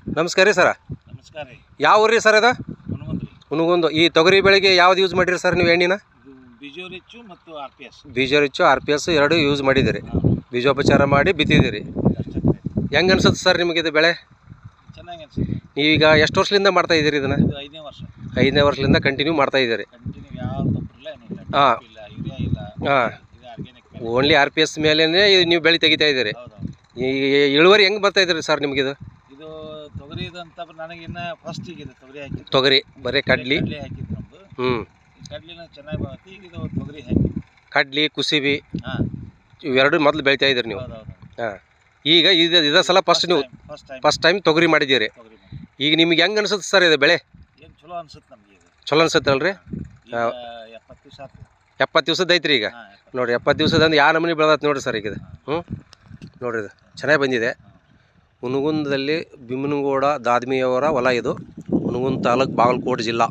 ನಮಸ್ಕಾರ ರೀ ಸರ. ನಮಸ್ಕಾರ ರೀ. ಯಾವ ಊರು ರೀ ಸರ್ ಇದು? ಹುನಗುಂದ ರೀ. ಹುನಗುಂದ. ಈ ತೊಗರಿ ಬೆಳೆಗೆ ಯಾವ್ದು ಯೂಸ್ ಮಾಡಿರಿ ಸರ್ ನೀವು ಎಣ್ಣಿನ? ಇದು ಬಿಜೋರಿಚ್ಚು ಮತ್ತು RPS. ಬೀಜರಿಚ್ಚು RPS ಎರಡು ಯೂಸ್ ಮಾಡಿದ್ದೀರಿ. ಬೀಜೋಪಚಾರ ಮಾಡಿ ಬಿತ್ತಿದ್ದೀರಿ. ಹೆಂಗೆ ಅನ್ಸುತ್ತೆ ಸರ್ ನಿಮಗೆ ಇದು ಬೆಳೆ? ಚೆನ್ನಾಗಿ ಅನ್ಸುತ್ತೆ. ನೀವೀಗ ಎಷ್ಟು ವರ್ಷದಿಂದ ಮಾಡ್ತಾ ಇದ್ದೀರಿ ಇದನ್ನು? ಇದು 5ನೇ ವರ್ಷ. 5ನೇ ವರ್ಷದಿಂದ ಕಂಟಿನ್ಯೂ ಮಾಡ್ತಾ ಇದ್ದೀರಿ. ಕಂಟಿನ್ಯೂ ಯಾವ ಗೊಬ್ಬರ ಇಲ್ಲ, ಏನಿಲ್ಲ. ಹಾಂ ಇಲ್ಲ, ಯೂರಿಯಾ ಇಲ್ಲ. ಹಾಂ, ಇದು ಆರ್ಗ್ಯಾನಿಕ್ ಮೇಲೆ. ಓನ್ಲಿ RPS ಮೇಲೇ ನೀವು ಬೆಳೆ ತೆಗಿತಾ ಇದ್ದೀರಿ. ಹೌದೌದು. ಈ ಇಳುವರಿ ಹೆಂಗೆ ಬರ್ತಾ ಇದ್ದೀರಿ ಸರ್ ನಿಮಗಿದು? ಇದು ತೊಗರಿದಂತ ನನಗೆ ಇನ್ನ ಫಸ್ಟ್ ಈಗ ಇದು ತೊಗರಿ ಹಾಕಿ. ತೊಗರಿ ಬರೀ ಕಡ್ಲಿ ಹಾಕಿದ್ದು ನಮ್ದು. ಹ್ಞೂ, ಈ ಕಡ್ಲಿನ ಚೆನ್ನಾಗಿ ಬರುತ್ತೆ. ಈಗ ಇದು ತೊಗರಿ ಹಾಕಿ. ಕಡ್ಲಿ ಕುಸಿಬಿ ಹಾಂ, ಇವೆರಡು ಮೊದಲು ಬೆಳಿತಾ ಇದ್ದೀರಿ ನೀವು. ಹೌದೌದು. ಹಾಂ, ಈಗ ಇದೇ ಸಲ ನೀವು ಫಸ್ಟ್ ಟೈಮ್ ತೊಗರಿ ಮಾಡಿದ್ದೀರಿ. ತೊಗರಿ ಮಾಡಿ. ಈಗ ನಿಮ್ಗೆ ಹೆಂಗೆ ಅನ್ಸುತ್ತೆ ಸರ್ ಇದು ಬೆಳೆ? ಏನು ಚಲೋ ಅನ್ಸುತ್ತೆ ನಮಗೆ ಇದು. ಚಲೋ ಅನ್ಸುತ್ತಲ್ರಿ? ಈಗ 70 ದಿವಸ ಆಯ್ತು. 70 ದಿವಸದ ಐತ್ರಿ ಈಗ. ಹಾಂ, 70. ನೋಡಿರಿ 70 ದಿವಸದಂದು ಯಾವ ನಮೂನಿ ಬೆಳೆದತ್ತೆ ನೋಡಿರಿ ಸರ್ ಈಗ ಇದು. ಹ್ಞೂ, ನೋಡಿರಿ ಇದು ಚೆನ್ನಾಗಿ ಬಂದಿದೆ. ಹುನಗುಂದದಲ್ಲಿ ಭೀಮನಗೌಡ ದಾದ್ಮಿಯವರ ಹೊಲ ಇದು. ಹುನಗುಂದ ತಾಲೂಕು, ಬಾಗಲಕೋಟೆ ಜಿಲ್ಲಾ.